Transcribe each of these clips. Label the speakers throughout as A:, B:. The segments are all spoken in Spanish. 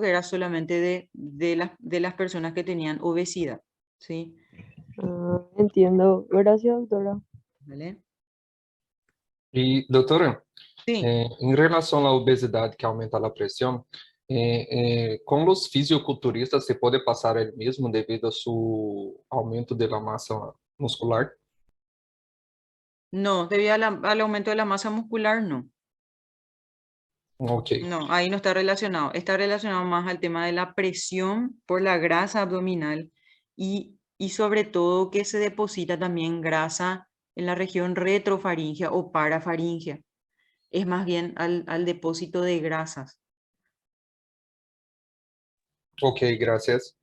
A: era solamente de las personas que tenían obesidad, ¿sí?
B: Ah, entiendo. Gracias, doctora.
A: ¿Vale?
C: E, doutora,
A: Sí.
C: em relação à obesidade que aumenta a pressão, com os fisiculturistas se pode passar ele mesmo devido a seu aumento da massa muscular?
A: No, debido al aumento de la masa muscular, no.
C: Ok,
A: No, ahí no está relacionado. Está relacionado más al tema de la presión por la grasa abdominal y sobre todo que se deposita también grasa en la región retrofaringea o parafaringea. Es más bien al depósito de grasas.
C: ok, gracias.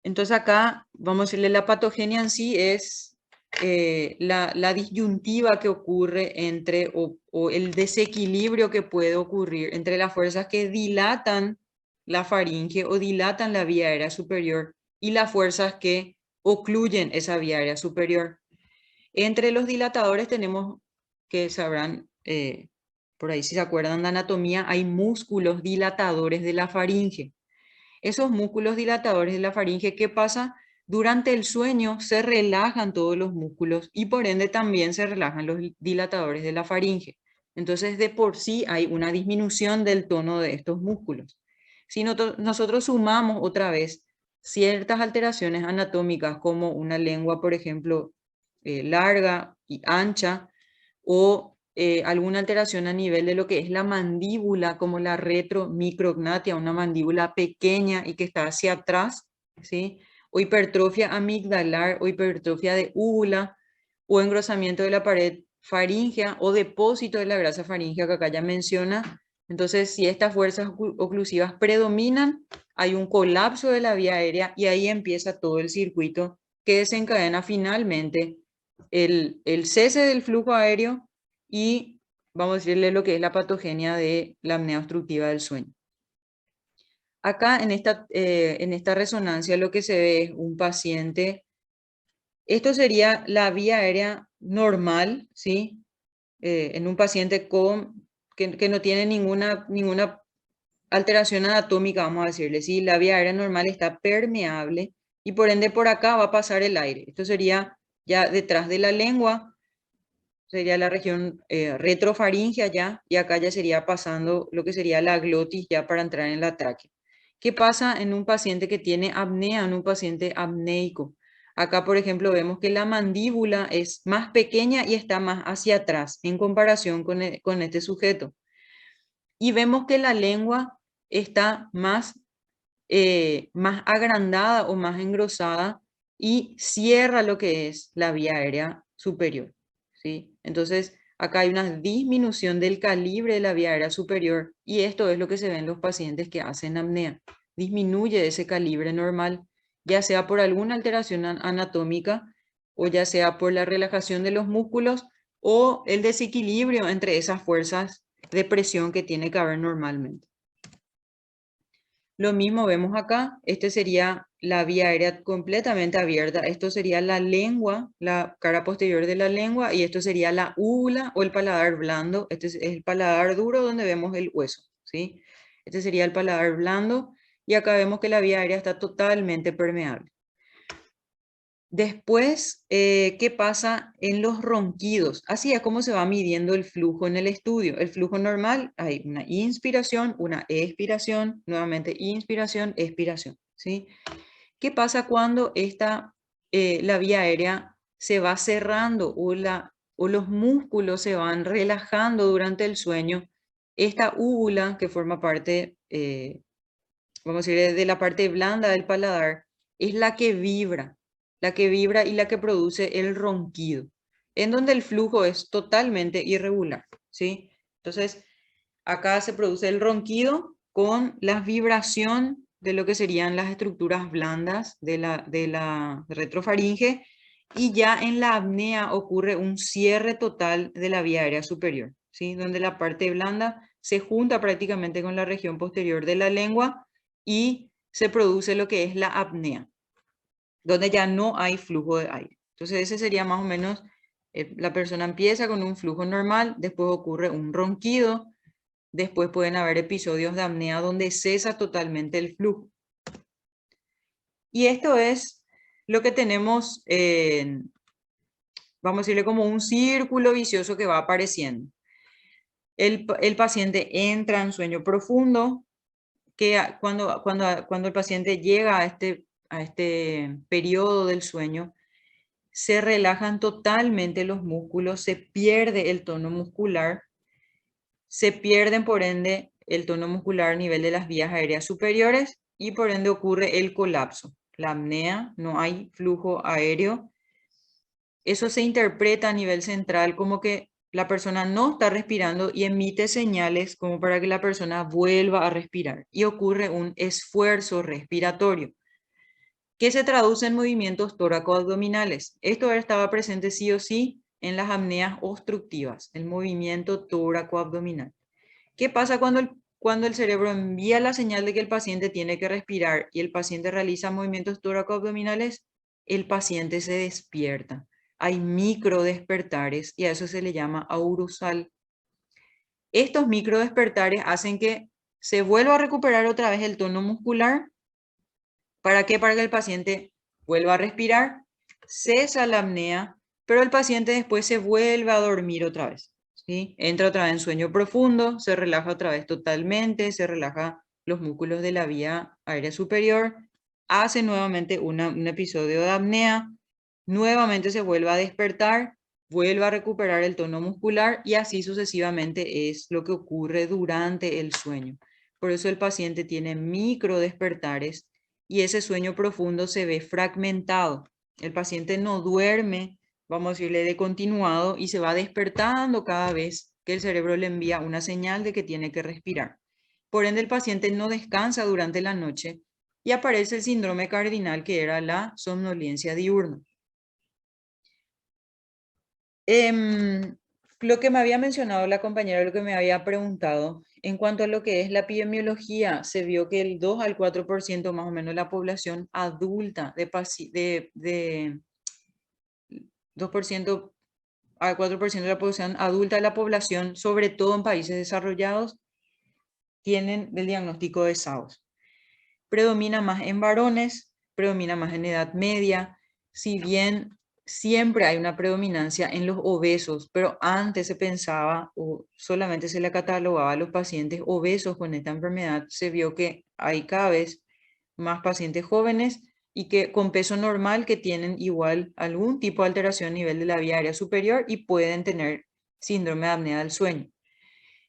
A: Entonces acá, vamos a decirle, la patogenia en sí es la disyuntiva que ocurre entre, o el desequilibrio que puede ocurrir entre las fuerzas que dilatan la faringe o dilatan la vía aérea superior y las fuerzas que ocluyen esa vía aérea superior. Entre los dilatadores tenemos, que sabrán, por ahí si se acuerdan de anatomía, hay músculos dilatadores de la faringe. Esos músculos dilatadores de la faringe, ¿qué pasa? Durante el sueño se relajan todos los músculos y por ende también se relajan los dilatadores de la faringe. Entonces, de por sí hay una disminución del tono de estos músculos. Si nosotros sumamos otra vez ciertas alteraciones anatómicas como una lengua, por ejemplo, larga y ancha, o alguna alteración a nivel de lo que es la mandíbula, como la retromicrognatia, una mandíbula pequeña y que está hacia atrás, ¿sí? O hipertrofia amigdalar o hipertrofia de úvula, o engrosamiento de la pared faríngea o depósito de la grasa faríngea que acá ya menciona. Entonces, si estas fuerzas oclusivas predominan, hay un colapso de la vía aérea y ahí empieza todo el circuito que desencadena finalmente el cese del flujo aéreo y vamos a decirle lo que es la patogenia de la apnea obstructiva del sueño. Acá en esta resonancia lo que se ve es un paciente, esto sería la vía aérea normal, ¿sí? En un paciente que no tiene ninguna alteración anatómica, vamos a decirle, ¿sí? La vía aérea normal está permeable y por ende por acá va a pasar el aire. Esto sería ya detrás de la lengua, sería la región retrofaringea ya, y acá ya sería pasando lo que sería la glotis ya para entrar en la tráquea. ¿Qué pasa en un paciente que tiene apnea, en un paciente apneico? Acá, por ejemplo, vemos que la mandíbula es más pequeña y está más hacia atrás en comparación con este sujeto. Y vemos que la lengua está más agrandada o más engrosada y cierra lo que es la vía aérea superior, ¿sí? Entonces, acá hay una disminución del calibre de la vía aérea superior y esto es lo que se ve en los pacientes que hacen apnea. Disminuye ese calibre normal, ya sea por alguna alteración anatómica o ya sea por la relajación de los músculos o el desequilibrio entre esas fuerzas de presión que tiene que haber normalmente. Lo mismo vemos acá, este sería la vía aérea completamente abierta, esto sería la lengua, la cara posterior de la lengua y esto sería la úvula o el paladar blando, este es el paladar duro donde vemos el hueso, ¿sí? Este sería el paladar blando y acá vemos que la vía aérea está totalmente permeable. Después, ¿qué pasa en los ronquidos? Así es como se va midiendo el flujo en el estudio. El flujo normal, hay una inspiración, una expiración, nuevamente inspiración, expiración, ¿sí? ¿Qué pasa cuando la vía aérea se va cerrando o los músculos se van relajando durante el sueño? Esta úvula que forma parte, vamos a decir, de la parte blanda del paladar, es la que vibra y la que produce el ronquido, en donde el flujo es totalmente irregular, ¿sí? Entonces, acá se produce el ronquido con la vibración de lo que serían las estructuras blandas de la retrofaringe y ya en la apnea ocurre un cierre total de la vía aérea superior, ¿sí? Donde la parte blanda se junta prácticamente con la región posterior de la lengua y se produce lo que es la apnea, donde ya no hay flujo de aire. Entonces ese sería más o menos, la persona empieza con un flujo normal, después ocurre un ronquido, después pueden haber episodios de apnea donde cesa totalmente el flujo. Y esto es lo que tenemos, vamos a decirle como un círculo vicioso que va apareciendo. El paciente entra en sueño profundo, que cuando el paciente llega a este periodo del sueño, se relajan totalmente los músculos, se pierde el tono muscular, se pierden por ende el tono muscular a nivel de las vías aéreas superiores y por ende ocurre el colapso, la apnea, no hay flujo aéreo. Eso se interpreta a nivel central como que la persona no está respirando y emite señales como para que la persona vuelva a respirar y ocurre un esfuerzo respiratorio que se traduce en movimientos tóraco-abdominales. Esto estaba presente sí o sí en las apneas obstructivas, el movimiento tóraco-abdominal. ¿Qué pasa cuando el cerebro envía la señal de que el paciente tiene que respirar y el paciente realiza movimientos tóraco-abdominales? El paciente se despierta. Hay micro despertares y a eso se le llama aurusal. Estos micro despertares hacen que se vuelva a recuperar otra vez el tono muscular. ¿Para qué? Para que el paciente vuelva a respirar, cesa la apnea, pero el paciente después se vuelve a dormir otra vez. ¿Sí? Entra otra vez en sueño profundo, se relaja otra vez totalmente, se relaja los músculos de la vía aérea superior, hace nuevamente un episodio de apnea, nuevamente se vuelve a despertar, vuelve a recuperar el tono muscular y así sucesivamente es lo que ocurre durante el sueño. Por eso el paciente tiene micro despertares y ese sueño profundo se ve fragmentado. El paciente no duerme, vamos a decirle, de continuado y se va despertando cada vez que el cerebro le envía una señal de que tiene que respirar. Por ende, el paciente no descansa durante la noche y aparece el síndrome cardinal, que era la somnolencia diurna. Lo que me había mencionado la compañera, lo que me había preguntado, en cuanto a lo que es la epidemiología, se vio que el 2 al 4% más o menos de la población adulta, de 2% al 4% de la población adulta de la población, sobre todo en países desarrollados, tienen el diagnóstico de SAOS. Predomina más en varones, predomina más en edad media, si bien siempre hay una predominancia en los obesos, pero antes se pensaba o solamente se le catalogaba a los pacientes obesos con esta enfermedad, se vio que hay cada vez más pacientes jóvenes y que con peso normal que tienen igual algún tipo de alteración a nivel de la vía aérea superior y pueden tener síndrome de apnea del sueño.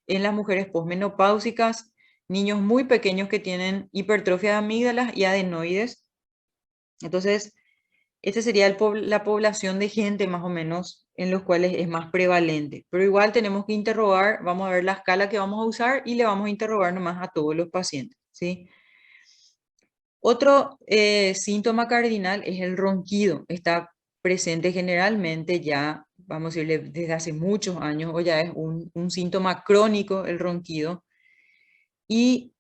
A: En las mujeres posmenopáusicas, niños muy pequeños que tienen hipertrofia de amígdalas y adenoides. Entonces, esta sería la población de gente más o menos en los cuales es más prevalente. Pero igual tenemos que interrogar, vamos a ver la escala que vamos a usar y le vamos a interrogar nomás a todos los pacientes, ¿sí? Otro síntoma cardinal es el ronquido. Está presente generalmente ya, vamos a decirle, desde hace muchos años o ya es un síntoma crónico el ronquido. Y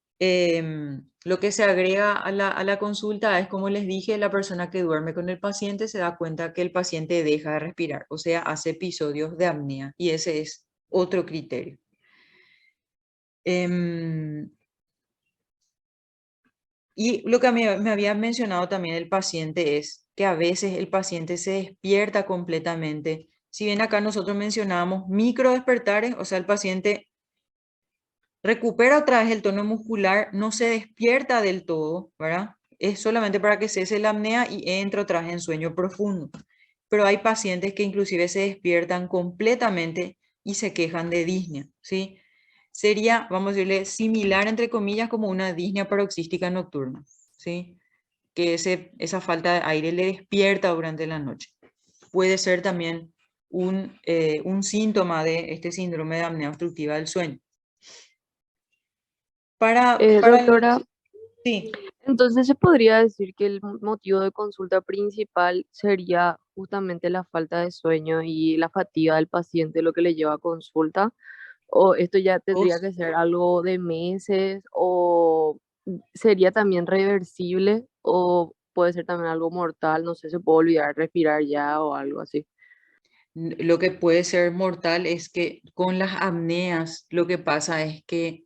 A: lo que se agrega a la consulta es, como les dije, la persona que duerme con el paciente se da cuenta que el paciente deja de respirar, o sea, hace episodios de apnea y ese es otro criterio. Y lo que me había mencionado también el paciente es que a veces el paciente se despierta completamente. Si bien acá nosotros mencionábamos micro despertares, o sea, el paciente recupera otra vez el tono muscular, no se despierta del todo, ¿verdad? Es solamente para que cese la apnea y entra otra vez en sueño profundo. Pero hay pacientes que inclusive se despiertan completamente y se quejan de disnea, ¿sí? Sería, vamos a decirle, similar, entre comillas, como una disnea paroxística nocturna, ¿sí? Que esa falta de aire le despierta durante la noche. Puede ser también un síntoma de este síndrome de apnea obstructiva del sueño.
B: Doctora,
A: Sí,
B: entonces se podría decir que el motivo de consulta principal sería justamente la falta de sueño y la fatiga del paciente lo que le lleva a consulta, o esto ya tendría
A: dos.
B: que ser algo de meses, o sería también reversible, o puede ser también algo mortal, no sé, se puede olvidar respirar ya o algo así.
A: Lo que puede ser mortal es que con las apneas lo que pasa es que,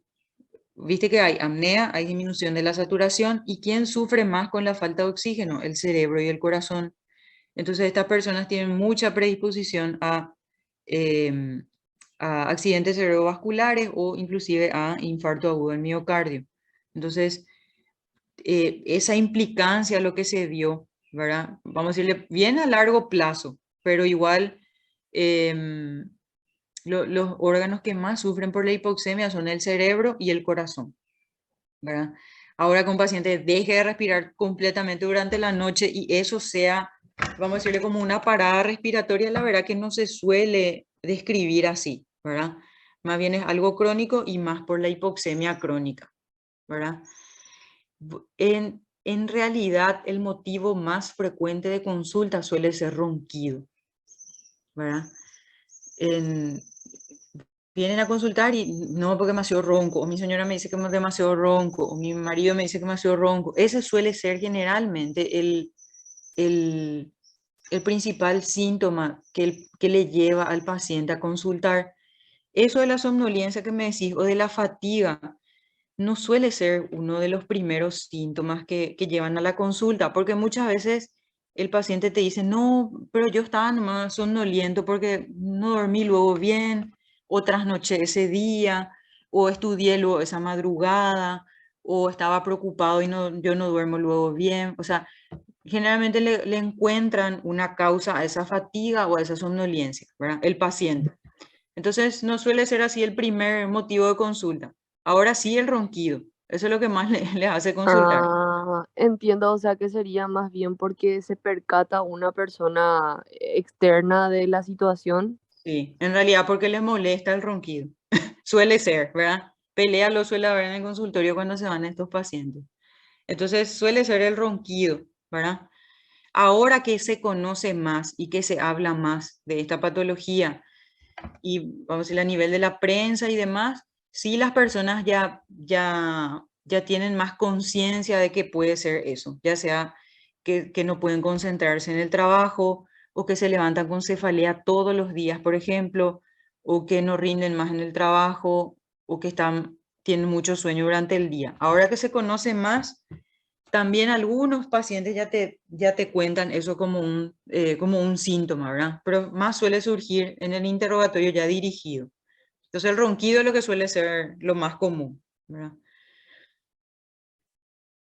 A: viste que hay apnea, hay disminución de la saturación, y ¿quién sufre más con la falta de oxígeno? El cerebro y el corazón. Entonces estas personas tienen mucha predisposición em, a accidentes cerebrovasculares o inclusive a infarto agudo del miocardio. Entonces, esa implicancia, lo que se vio, ¿verdad? Vamos a decirle, bien a largo plazo, pero igual em, los órganos que más sufren por la hipoxemia son el cerebro y el corazón, ¿verdad? Ahora que un paciente deje de respirar completamente durante la noche y eso sea, vamos a decirle, como una parada respiratoria, la verdad que no se suele describir así, ¿verdad? Más bien es algo crónico y más por la hipoxemia crónica, ¿verdad? En realidad, el motivo más frecuente de consulta suele ser ronquido, ¿verdad? En- Vienen a consultar y no, porque demasiado ronco, o mi señora me dice que es demasiado ronco, o mi marido me dice que es demasiado ronco. Ese suele ser generalmente el, el principal síntoma que le lleva al paciente a consultar. Eso de la somnolencia que me decís o de la fatiga no suele ser uno de los primeros síntomas que llevan a la consulta, porque muchas veces el paciente te dice, no, pero yo estaba nomás somnoliento porque no dormí luego bien, o trasnoché ese día, o estudié luego esa madrugada, o estaba preocupado y no, yo no duermo luego bien. O sea, generalmente le encuentran una causa a esa fatiga o a esa somnolencia, ¿verdad? El paciente. Entonces, no suele ser así el primer motivo de consulta. Ahora sí el ronquido. Eso es lo que más le hace consultar.
B: Ah, entiendo, o sea que sería más bien porque se percata una persona externa de la situación.
A: Sí, en realidad porque les molesta el ronquido. Suele ser, ¿verdad? Pelea lo suele haber en el consultorio cuando se van estos pacientes. Entonces, suele ser el ronquido, ¿verdad? Ahora que se conoce más y que se habla más de esta patología, y vamos a decir a nivel de la prensa y demás, sí las personas ya tienen más conciencia de que puede ser eso, ya sea que no pueden concentrarse en el trabajo o que se levantan con cefalea todos los días, por ejemplo, o que no rinden más en el trabajo o que tienen mucho sueño durante el día. Ahora que se conoce más, también algunos pacientes ya te cuentan eso como un síntoma, ¿verdad? Pero más suele surgir en el interrogatorio ya dirigido. Entonces el ronquido es lo que suele ser lo más común, ¿verdad?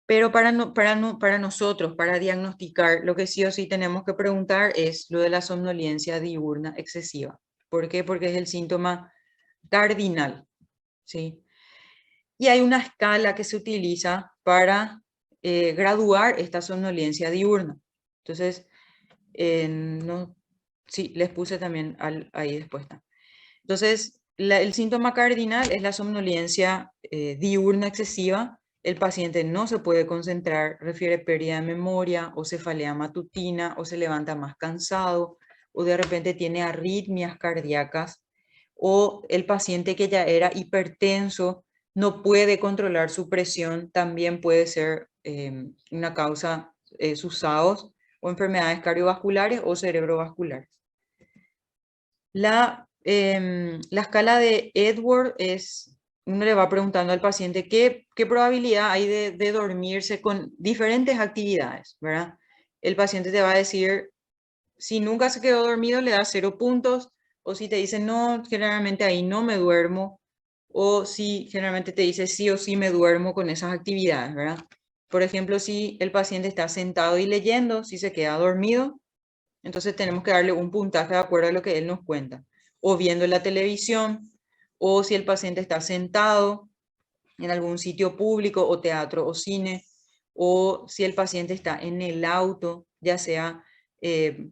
A: Pero para nosotros, para diagnosticar, lo que sí o sí tenemos que preguntar es lo de la somnolencia diurna excesiva. ¿Por qué? Porque es el síntoma cardinal, ¿sí? Y hay una escala que se utiliza para graduar esta somnolencia diurna. Entonces, no, sí, les puse también ahí después. Entonces, el síntoma cardinal es la somnolencia diurna excesiva. El paciente no se puede concentrar, refiere pérdida de memoria o cefalea matutina o se levanta más cansado o de repente tiene arritmias cardíacas o el paciente que ya era hipertenso no puede controlar su presión, también puede ser una causa sus SAOS o enfermedades cardiovasculares o cerebrovasculares. La escala de Edward es, uno le va preguntando al paciente qué probabilidad hay de dormirse con diferentes actividades, ¿verdad? El paciente te va a decir, si nunca se quedó dormido, le da 0 puntos, o si te dice, no, generalmente ahí no me duermo, o si generalmente te dice, sí o sí me duermo con esas actividades, ¿verdad? Por ejemplo, si el paciente está sentado y leyendo, si se queda dormido, entonces tenemos que darle un puntaje de acuerdo a lo que él nos cuenta. O viendo la televisión, o si el paciente está sentado en algún sitio público o teatro o cine, o si el paciente está en el auto, ya sea,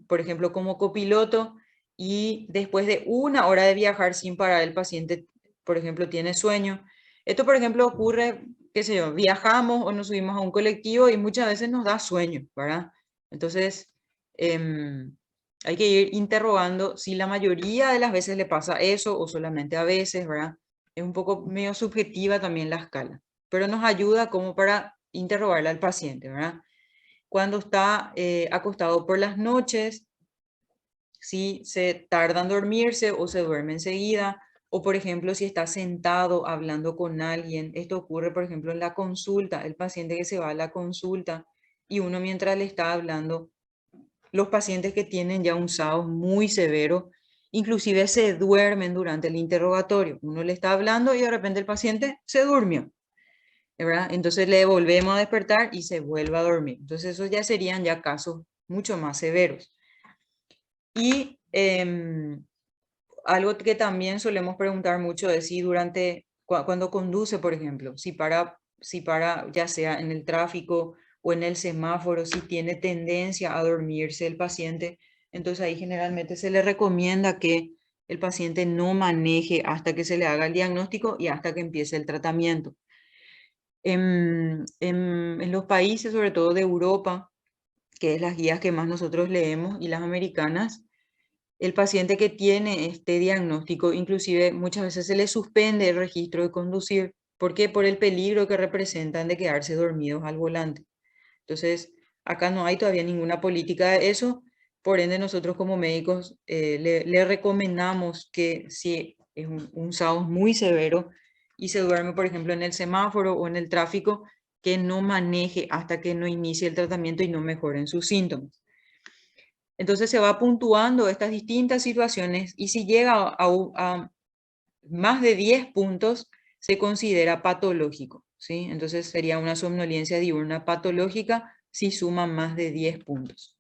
A: por ejemplo, como copiloto, y después de 1 hora de viajar sin parar, el paciente, por ejemplo, tiene sueño. Esto, por ejemplo, ocurre, qué sé yo, viajamos o nos subimos a un colectivo y muchas veces nos da sueño, ¿verdad? Entonces, hay que ir interrogando si la mayoría de las veces le pasa eso o solamente a veces, ¿verdad? Es un poco medio subjetiva también la escala, pero nos ayuda como para interrogarle al paciente, ¿verdad? Cuando está acostado por las noches, si se tarda en dormirse o se duerme enseguida, o por ejemplo, si está sentado hablando con alguien. Esto ocurre, por ejemplo, en la consulta, el paciente que se va a la consulta y uno mientras le está hablando, los pacientes que tienen ya un SAOS muy severo, inclusive se duermen durante el interrogatorio. Uno le está hablando y de repente el paciente se durmió, ¿verdad? Entonces le volvemos a despertar y se vuelve a dormir. Entonces esos ya serían ya casos mucho más severos. Y algo que también solemos preguntar mucho es si cuando conduce, por ejemplo, si para ya sea en el tráfico o en el semáforo, si tiene tendencia a dormirse el paciente, entonces ahí generalmente se le recomienda que el paciente no maneje hasta que se le haga el diagnóstico y hasta que empiece el tratamiento. En los países, sobre todo de Europa, que es las guías que más nosotros leemos, y las americanas, el paciente que tiene este diagnóstico, inclusive muchas veces se le suspende el registro de conducir. ¿Por qué? Por el peligro que representan de quedarse dormidos al volante. Entonces, acá no hay todavía ninguna política de eso. Por ende, nosotros como médicos le recomendamos que si es un SAOS muy severo y se duerme, por ejemplo, en el semáforo o en el tráfico, que no maneje hasta que no inicie el tratamiento y no mejoren sus síntomas. Entonces se va puntuando estas distintas situaciones y si llega a más de 10 puntos, se considera patológico, ¿sí? Entonces sería una somnolencia diurna patológica si suma más de 10 puntos.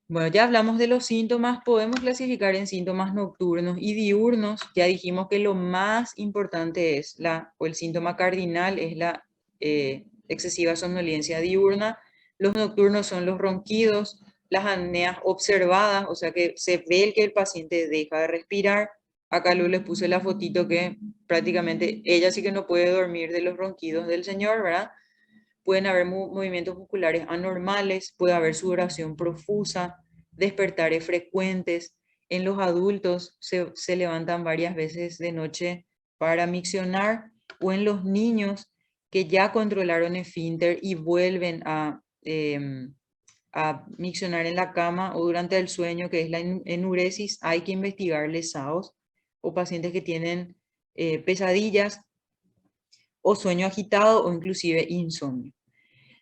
A: Bueno, ya hablamos de los síntomas, podemos clasificar en síntomas nocturnos y diurnos. Ya dijimos que lo más importante o el síntoma cardinal es la excesiva somnolencia diurna. Los nocturnos son los ronquidos, las apneas observadas, o sea que se ve que el paciente deja de respirar. Acá les puse la fotito que prácticamente ella sí que no puede dormir de los ronquidos del señor, ¿verdad? Pueden haber movimientos musculares anormales, puede haber sudoración profusa, despertares frecuentes. En los adultos se levantan varias veces de noche para miccionar, o en los niños que ya controlaron esfínter y vuelven a miccionar en la cama o durante el sueño, que es la enuresis. Hay que investigar SAOS o pacientes que tienen pesadillas o sueño agitado o inclusive insomnio.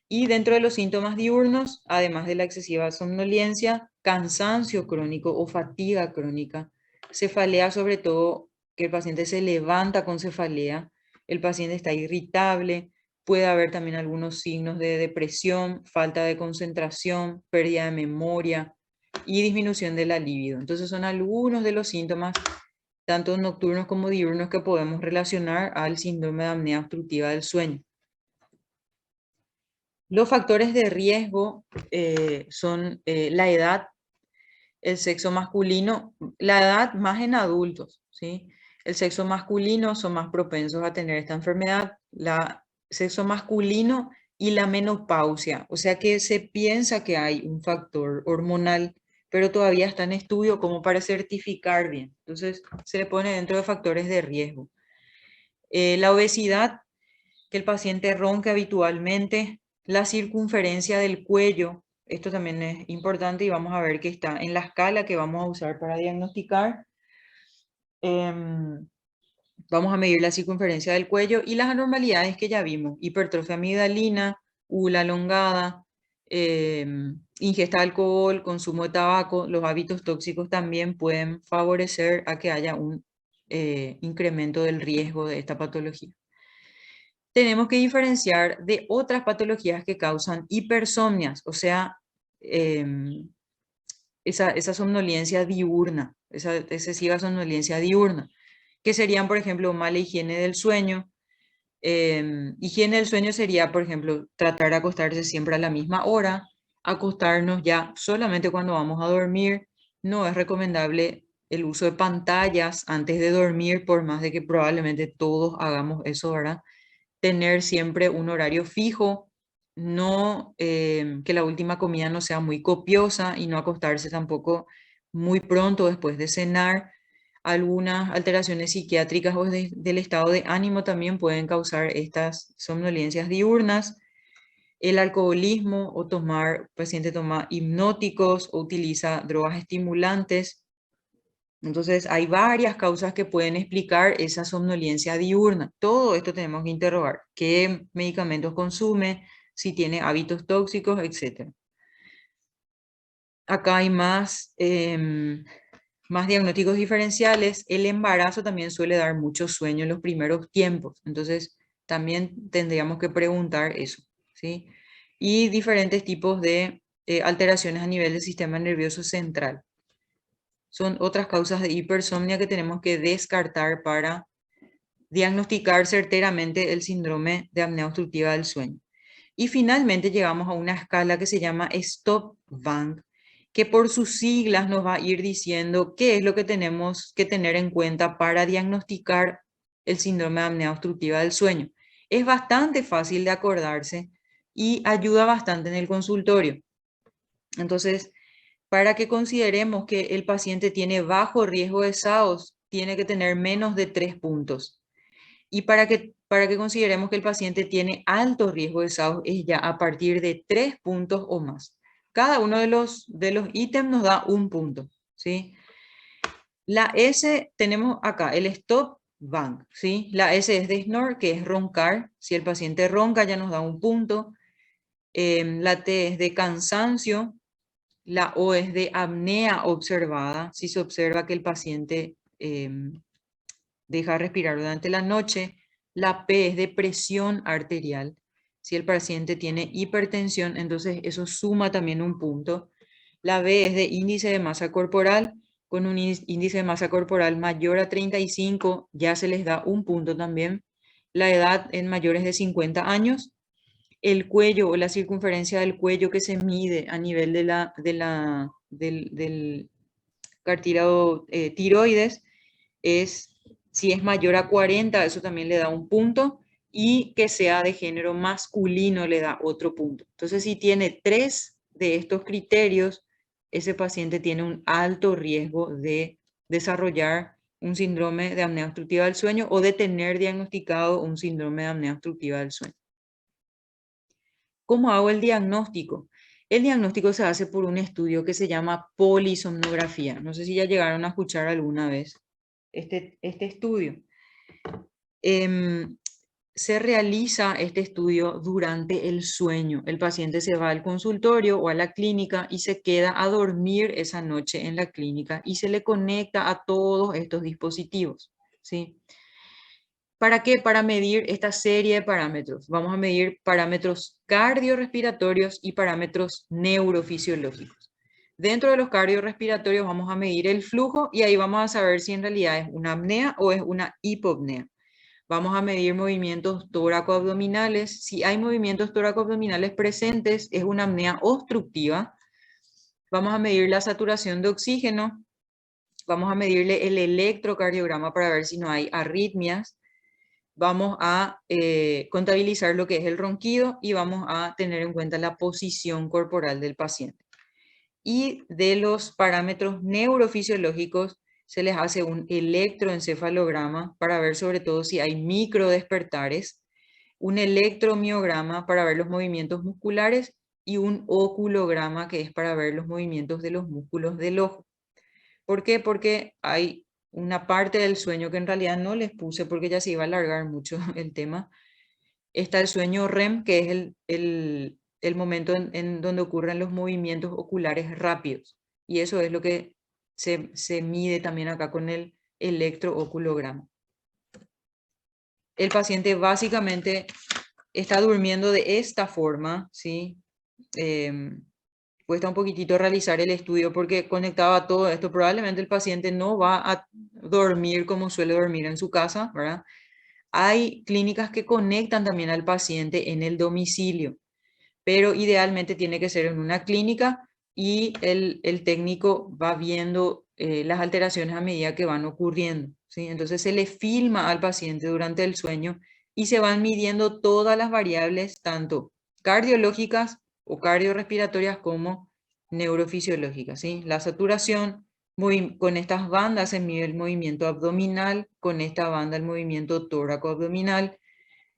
A: Y dentro de los síntomas diurnos, además de la excesiva somnolencia, cansancio crónico o fatiga crónica, cefalea, sobre todo que el paciente se levanta con cefalea, el paciente está irritable, puede haber también algunos signos de depresión, falta de concentración, pérdida de memoria y disminución de la libido. Entonces son algunos de los síntomas, tanto nocturnos como diurnos, que podemos relacionar al síndrome de apnea obstructiva del sueño. Los factores de riesgo son la edad, el sexo masculino, la edad más en adultos, ¿sí? El sexo masculino son más propensos a tener esta enfermedad, sexo masculino y la menopausia, o sea que se piensa que hay un factor hormonal, pero todavía está en estudio como para certificar bien. Entonces se le pone dentro de factores de riesgo. La obesidad, que el paciente ronque habitualmente, la circunferencia del cuello, esto también es importante y vamos a ver que está en la escala que vamos a usar para diagnosticar. Vamos a medir la circunferencia del cuello y las anormalidades que ya vimos: hipertrofia amigdalina, ula elongada, ingesta de alcohol, consumo de tabaco. Los hábitos tóxicos también pueden favorecer a que haya un incremento del riesgo de esta patología. Tenemos que diferenciar de otras patologías que causan hipersomnias, o sea, esa somnolencia diurna, esa excesiva somnolencia diurna, que serían, por ejemplo, mala higiene del sueño. Higiene del sueño sería, por ejemplo, tratar de acostarse siempre a la misma hora, acostarnos ya solamente cuando vamos a dormir. No es recomendable el uso de pantallas antes de dormir, por más de que probablemente todos hagamos eso, ¿verdad? Tener siempre un horario fijo, no que la última comida no sea muy copiosa y no acostarse tampoco muy pronto después de cenar. Algunas alteraciones psiquiátricas del estado de ánimo también pueden causar estas somnolencias diurnas. el alcoholismo o el paciente toma hipnóticos o utiliza drogas estimulantes. Entonces, hay varias causas que pueden explicar esa somnolencia diurna. Todo esto tenemos que interrogar. ¿Qué medicamentos consume? Si tiene hábitos tóxicos, etc. Acá hay más diagnósticos diferenciales. El embarazo también suele dar mucho sueño en los primeros tiempos. Entonces, también tendríamos que preguntar eso, ¿sí? Y diferentes tipos de alteraciones a nivel del sistema nervioso central. Son otras causas de hipersomnia que tenemos que descartar para diagnosticar certeramente el síndrome de apnea obstructiva del sueño. Y finalmente llegamos a una escala que se llama Stop-Vang, que por sus siglas nos va a ir diciendo qué es lo que tenemos que tener en cuenta para diagnosticar el síndrome de apnea obstructiva del sueño. Es bastante fácil de acordarse y ayuda bastante en el consultorio. Entonces, para que consideremos que el paciente tiene bajo riesgo de SAOS, tiene que tener menos de 3 puntos. Y para que consideremos que el paciente tiene alto riesgo de SAOS, es ya a partir de 3 puntos o más. Cada uno de los ítems nos da un punto, ¿sí? La S tenemos acá, el Stop Vang, ¿sí? La S es de snore, que es roncar. Si el paciente ronca ya nos da un punto. La T es de cansancio. La O es de apnea observada, si se observa que el paciente deja respirar durante la noche. La P es de presión arterial. Si el paciente tiene hipertensión, entonces eso suma también un punto. La B es de índice de masa corporal. Con un índice de masa corporal mayor a 35 ya se les da un punto también. La edad en mayores de 50 años. El cuello o la circunferencia del cuello que se mide a nivel del cartílago tiroides si es mayor a 40, eso también le da un punto, y que sea de género masculino le da otro punto. Entonces, si tiene 3 de estos criterios, ese paciente tiene un alto riesgo de desarrollar un síndrome de apnea obstructiva del sueño o de tener diagnosticado un síndrome de apnea obstructiva del sueño. ¿Cómo hago el diagnóstico? El diagnóstico se hace por un estudio que se llama polisomnografía. No sé si ya llegaron a escuchar alguna vez este estudio. Se realiza este estudio durante el sueño. El paciente se va al consultorio o a la clínica y se queda a dormir esa noche en la clínica y se le conecta a todos estos dispositivos, ¿sí? ¿Para qué? Para medir esta serie de parámetros. Vamos a medir parámetros cardiorrespiratorios y parámetros neurofisiológicos. Dentro de los cardiorrespiratorios vamos a medir el flujo y ahí vamos a saber si en realidad es una apnea o es una hipopnea. Vamos a medir movimientos tóraco-abdominales. Si hay movimientos tóraco-abdominales presentes, es una apnea obstructiva. Vamos a medir la saturación de oxígeno. Vamos a medirle el electrocardiograma para ver si no hay arritmias. Vamos a contabilizar lo que es el ronquido y vamos a tener en cuenta la posición corporal del paciente. Y de los parámetros neurofisiológicos se les hace un electroencefalograma para ver sobre todo si hay microdespertares, un electromiograma para ver los movimientos musculares y un oculograma que es para ver los movimientos de los músculos del ojo. ¿Por qué? Porque hay una parte del sueño que en realidad no les puse porque ya se iba a alargar mucho el tema. Está el sueño REM, que es el momento en donde ocurren los movimientos oculares rápidos. Y eso es lo que se mide también acá con el electrooculograma. El paciente básicamente está durmiendo de esta forma, ¿sí? Cuesta un poquitito realizar el estudio porque conectado a todo esto, probablemente el paciente no va a dormir como suele dormir en su casa, ¿verdad? Hay clínicas que conectan también al paciente en el domicilio, pero idealmente tiene que ser en una clínica y el técnico va viendo las alteraciones a medida que van ocurriendo, ¿sí? Entonces se le filma al paciente durante el sueño y se van midiendo todas las variables, tanto cardiológicas o cardiorrespiratorias como neurofisiológicas, ¿sí? La saturación, con estas bandas se mide el movimiento abdominal, con esta banda el movimiento tóraco-abdominal,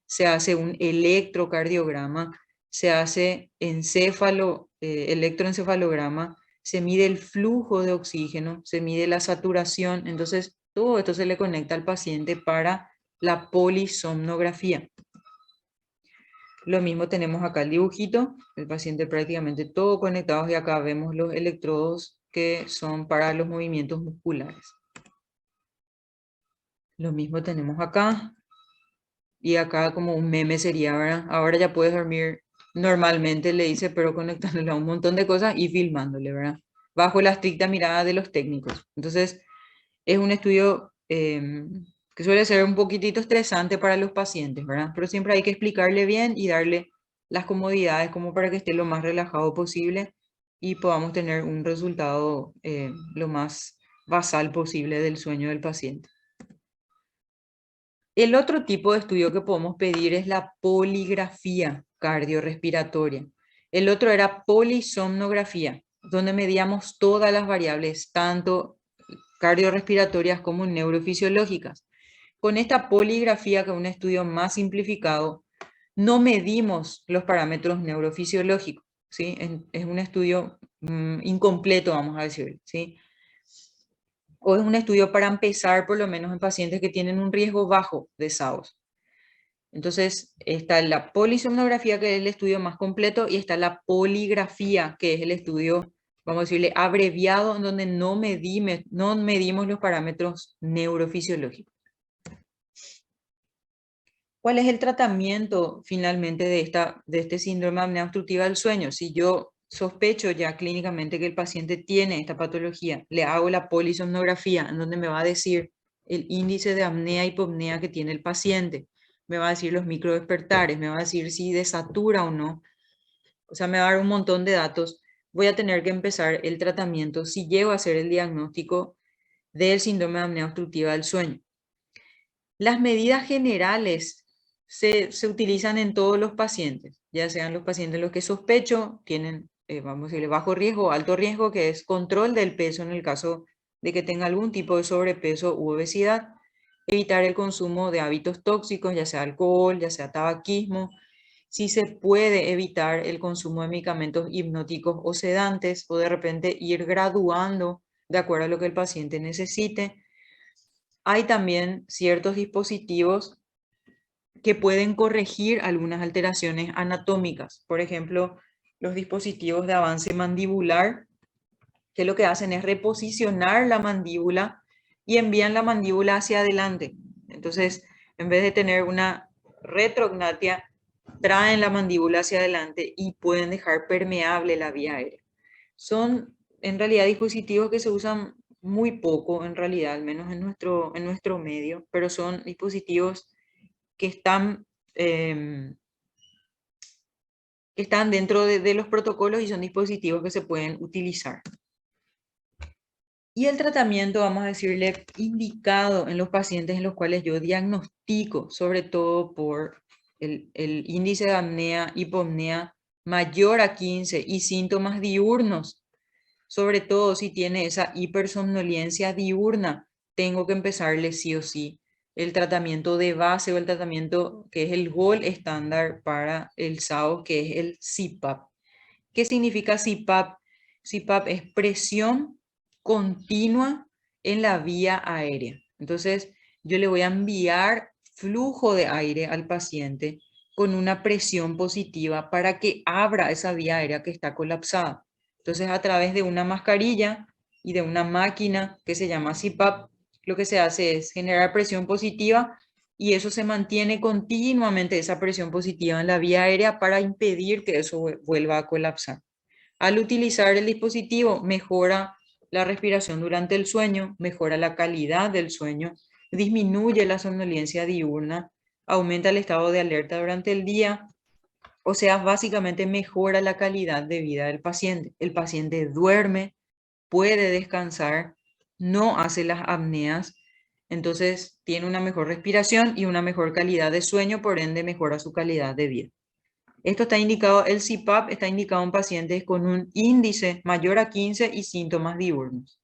A: se hace un electrocardiograma se hace electroencefalograma, se mide el flujo de oxígeno, se mide la saturación, entonces todo esto se le conecta al paciente para la polisomnografía. Lo mismo tenemos acá el dibujito, el paciente prácticamente todo conectado y acá vemos los electrodos que son para los movimientos musculares. Lo mismo tenemos acá. Y acá como un meme sería, ¿verdad? Ahora ya puedes dormir normalmente, le dice, pero conectándole a un montón de cosas y filmándole, ¿verdad? Bajo la estricta mirada de los técnicos. Entonces, es un estudio que suele ser un poquitito estresante para los pacientes, ¿verdad? Pero siempre hay que explicarle bien y darle las comodidades como para que esté lo más relajado posible y podamos tener un resultado lo más basal posible del sueño del paciente. El otro tipo de estudio que podemos pedir es la poligrafía cardiorrespiratoria. El otro era polisomnografía, donde medíamos todas las variables, tanto cardiorrespiratorias como neurofisiológicas. Con esta poligrafía, que es un estudio más simplificado, no medimos los parámetros neurofisiológicos, ¿sí? Es un estudio incompleto, vamos a decir, ¿sí? O es un estudio para empezar, por lo menos en pacientes que tienen un riesgo bajo de SAOS. Entonces, está la polisomnografía, que es el estudio más completo, y está la poligrafía, que es el estudio, vamos a decirle, abreviado, en donde no medimos los parámetros neurofisiológicos. ¿Cuál es el tratamiento finalmente de este síndrome de apnea obstructiva del sueño? Si yo sospecho ya clínicamente que el paciente tiene esta patología, le hago la polisomnografía, en donde me va a decir el índice de apnea y hipopnea que tiene el paciente, me va a decir los microdespertares, me va a decir si desatura o no, o sea, me va a dar un montón de datos. Voy a tener que empezar el tratamiento si llego a hacer el diagnóstico del síndrome de apnea obstructiva del sueño. Las medidas generales se utilizan en todos los pacientes, ya sean los pacientes los que sospecho tienen, vamos a decirle, bajo riesgo o alto riesgo, que es control del peso en el caso de que tenga algún tipo de sobrepeso u obesidad, evitar el consumo de hábitos tóxicos, ya sea alcohol, ya sea tabaquismo, si se puede evitar el consumo de medicamentos hipnóticos o sedantes, o de repente ir graduando de acuerdo a lo que el paciente necesite. Hay también ciertos dispositivos que pueden corregir algunas alteraciones anatómicas. Por ejemplo, los dispositivos de avance mandibular, que lo que hacen es reposicionar la mandíbula y envían la mandíbula hacia adelante. Entonces, en vez de tener una retrognatia, traen la mandíbula hacia adelante y pueden dejar permeable la vía aérea. Son en realidad dispositivos que se usan muy poco, en realidad, al menos en nuestro medio, pero son dispositivos que están dentro de los protocolos y son dispositivos que se pueden utilizar. Y el tratamiento, vamos a decirle, indicado en los pacientes en los cuales yo diagnostico, sobre todo por el índice de apnea, hipopnea mayor a 15 y síntomas diurnos, sobre todo si tiene esa hipersomnolencia diurna, tengo que empezarle sí o sí el tratamiento de base o el tratamiento que es el gold estándar para el SAO, que es el CPAP. ¿Qué significa CPAP? CPAP es presión continua en la vía aérea. Entonces, yo le voy a enviar flujo de aire al paciente con una presión positiva para que abra esa vía aérea que está colapsada. Entonces, a través de una mascarilla y de una máquina que se llama CPAP, lo que se hace es generar presión positiva y eso se mantiene continuamente, esa presión positiva en la vía aérea, para impedir que eso vuelva a colapsar. Al utilizar el dispositivo, mejora la respiración durante el sueño, mejora la calidad del sueño, disminuye la somnolencia diurna, aumenta el estado de alerta durante el día. O sea, básicamente mejora la calidad de vida del paciente. El paciente duerme, puede descansar, no hace las apneas, entonces tiene una mejor respiración y una mejor calidad de sueño, por ende mejora su calidad de vida. Esto está indicado, el CPAP está indicado en pacientes con un índice mayor a 15 y síntomas diurnos.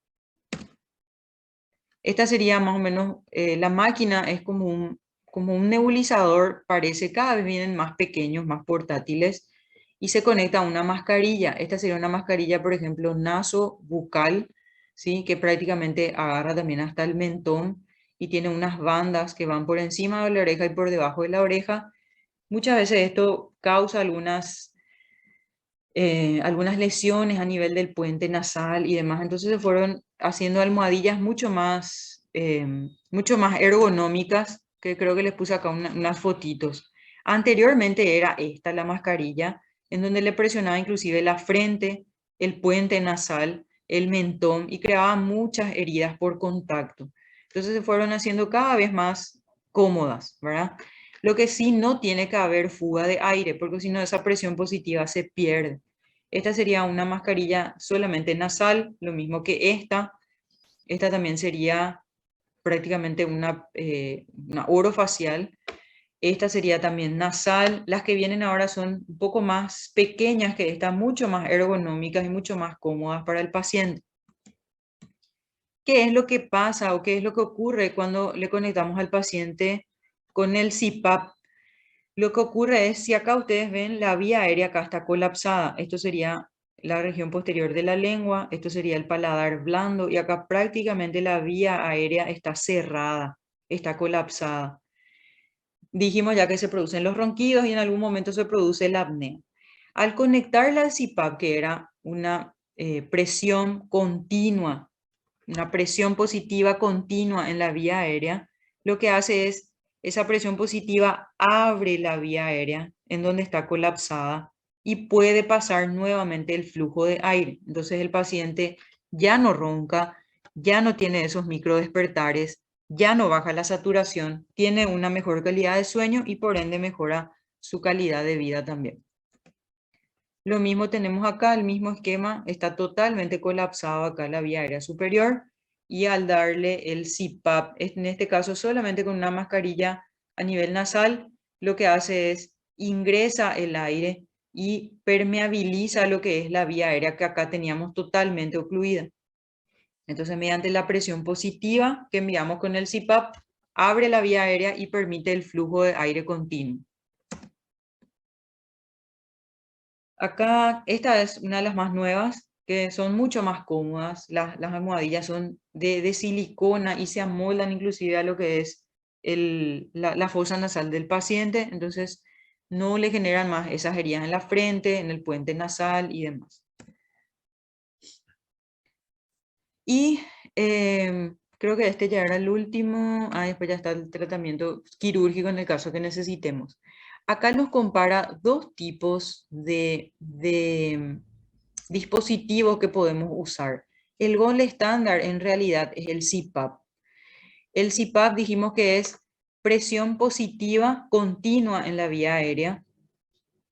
A: Esta sería más o menos, la máquina es como un nebulizador, parece, cada vez vienen más pequeños, más portátiles, y se conecta a una mascarilla. Esta sería una mascarilla, por ejemplo, nasobucal, ¿sí? Que prácticamente agarra también hasta el mentón y tiene unas bandas que van por encima de la oreja y por debajo de la oreja. Muchas veces esto causa algunas lesiones a nivel del puente nasal y demás. Entonces se fueron haciendo almohadillas mucho más ergonómicas, que creo que les puse acá unas fotitos. Anteriormente era esta la mascarilla, en donde le presionaba inclusive la frente, el puente nasal, el mentón y creaba muchas heridas por contacto. Entonces se fueron haciendo cada vez más cómodas, ¿verdad? Lo que sí no tiene que haber fuga de aire, porque si no esa presión positiva se pierde. Esta sería una mascarilla solamente nasal, lo mismo que esta. Esta también sería prácticamente una orofacial. Esta sería también nasal. Las que vienen ahora son un poco más pequeñas que esta, mucho más ergonómicas y mucho más cómodas para el paciente. ¿Qué es lo que pasa o qué es lo que ocurre cuando le conectamos al paciente con el CPAP? Lo que ocurre es, si acá ustedes ven, la vía aérea acá está colapsada. Esto sería la región posterior de la lengua, esto sería el paladar blando y acá prácticamente la vía aérea está cerrada, está colapsada. Dijimos ya que se producen los ronquidos y en algún momento se produce la apnea. Al conectarla al CPAP, que era una presión continua, una presión positiva continua en la vía aérea, lo que hace es, esa presión positiva abre la vía aérea en donde está colapsada y puede pasar nuevamente el flujo de aire. Entonces el paciente ya no ronca, ya no tiene esos microdespertares, ya no baja la saturación, tiene una mejor calidad de sueño y por ende mejora su calidad de vida también. Lo mismo tenemos acá, el mismo esquema, está totalmente colapsado acá la vía aérea superior y al darle el CPAP, en este caso solamente con una mascarilla a nivel nasal, lo que hace es ingresa el aire y permeabiliza lo que es la vía aérea que acá teníamos totalmente ocluida. Entonces, mediante la presión positiva que enviamos con el CPAP, abre la vía aérea y permite el flujo de aire continuo. Acá, esta es una de las más nuevas, que son mucho más cómodas. Las almohadillas son de silicona y se amoldan inclusive a lo que es la fosa nasal del paciente. Entonces, no le generan más esas heridas en la frente, en el puente nasal y demás. Y creo que este ya era el último. Después ya está el tratamiento quirúrgico en el caso que necesitemos. Acá nos compara dos tipos de dispositivos que podemos usar. El gold estándar en realidad es el CPAP. El CPAP dijimos que es presión positiva continua en la vía aérea,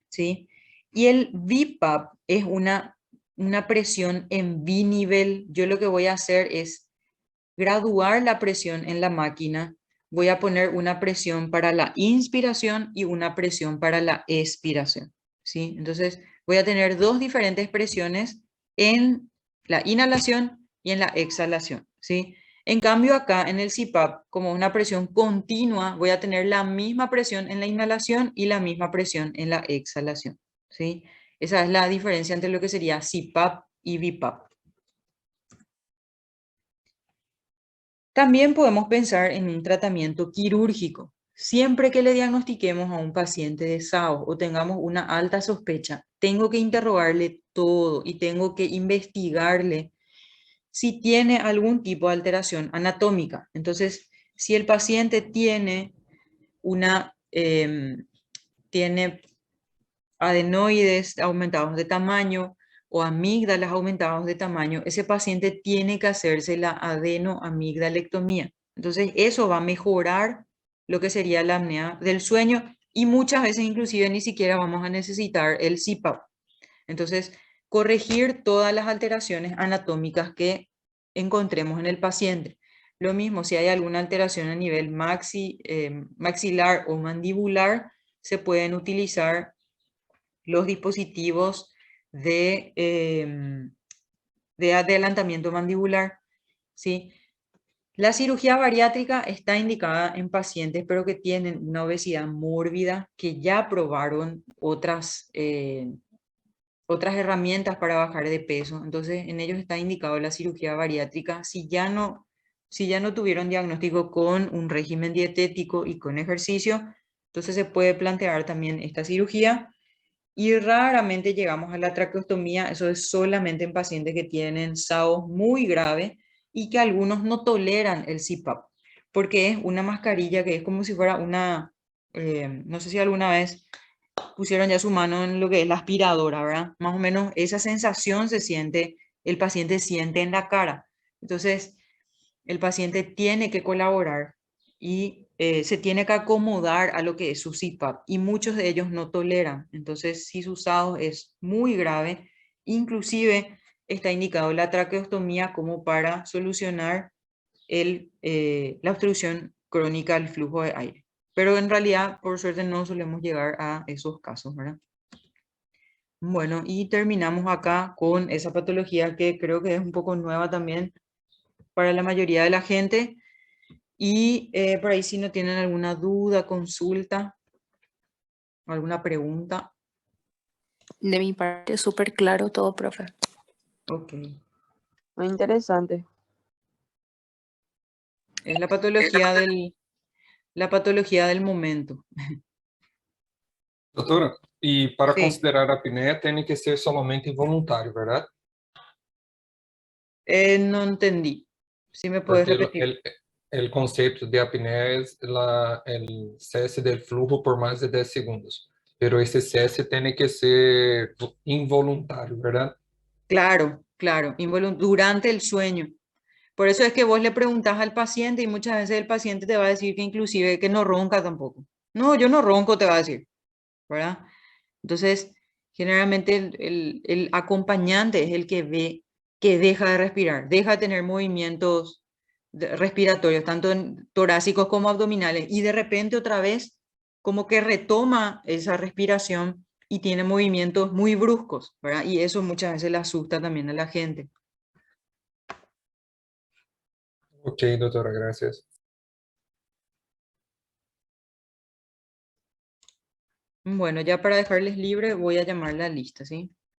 A: ¿sí? Y el BiPAP es una presión en binivel. Yo lo que voy a hacer es graduar la presión en la máquina. Voy a poner una presión para la inspiración y una presión para la expiración, ¿sí? Entonces voy a tener dos diferentes presiones en la inhalación y en la exhalación, ¿sí? En cambio acá en el CPAP, como una presión continua, voy a tener la misma presión en la inhalación y la misma presión en la exhalación, ¿sí? Esa es la diferencia entre lo que sería CPAP y BiPAP. También podemos pensar en un tratamiento quirúrgico. Siempre que le diagnostiquemos a un paciente de SAO o tengamos una alta sospecha, tengo que interrogarle todo y tengo que investigarle si tiene algún tipo de alteración anatómica. Entonces, si el paciente tiene tiene adenoides aumentados de tamaño o amígdalas aumentados de tamaño, ese paciente tiene que hacerse la adenoamigdalectomía. Entonces, eso va a mejorar lo que sería la apnea del sueño y muchas veces inclusive ni siquiera vamos a necesitar el CPAP. Entonces, corregir todas las alteraciones anatómicas que encontremos en el paciente. Lo mismo, si hay alguna alteración a nivel maxilar o mandibular, se pueden utilizar los dispositivos de adelantamiento mandibular, ¿sí? La cirugía bariátrica está indicada en pacientes pero que tienen una obesidad mórbida, que ya probaron otras herramientas para bajar de peso. Entonces, en ellos está indicado la cirugía bariátrica. Si ya no tuvieron diagnóstico con un régimen dietético y con ejercicio, entonces se puede plantear también esta cirugía. Y raramente llegamos a la traqueostomía, eso es solamente en pacientes que tienen SAO muy grave y que algunos no toleran el CPAP, porque es una mascarilla que es como si fuera una, no sé si alguna vez pusieron ya su mano en lo que es la aspiradora, ¿verdad? Más o menos esa sensación se siente, el paciente siente en la cara. Entonces, el paciente tiene que colaborar y se tiene que acomodar a lo que es su CPAP y muchos de ellos no toleran. Entonces, si su SAO es muy grave, inclusive está indicado la traqueostomía como para solucionar la obstrucción crónica del flujo de aire. Pero en realidad, por suerte, no solemos llegar a esos casos, ¿verdad? Bueno, y terminamos acá con esa patología que creo que es un poco nueva también para la mayoría de la gente. Y por ahí si no tienen alguna duda, consulta, alguna pregunta.
D: De mi parte, súper claro todo, profe.
A: Ok.
B: Muy interesante.
A: Es la patología del momento.
C: Doutora, e para
A: Sí.
C: considerar a apneia tem que ser somente involuntário, verdade?
A: No entendí. Si me puedes
C: Porque
A: repetir.
C: el concepto de apneia es el cese del flujo por más de 10 segundos. Pero ese cese tiene que ser involuntario, ¿verdad?
A: Claro, claro, durante el sueño. Por eso es que vos le preguntás al paciente y muchas veces el paciente te va a decir que inclusive que no ronca tampoco. No, yo no ronco, te va a decir, ¿verdad? Entonces, generalmente el acompañante es el que ve que deja de respirar, deja de tener movimientos respiratorios, tanto torácicos como abdominales, y de repente otra vez como que retoma esa respiración y tiene movimientos muy bruscos, ¿verdad? Y eso muchas veces le asusta también a la gente.
C: Ok, doutora, gracias.
A: Bueno, ya para dejarles libre voy a llamar la lista, ¿sí?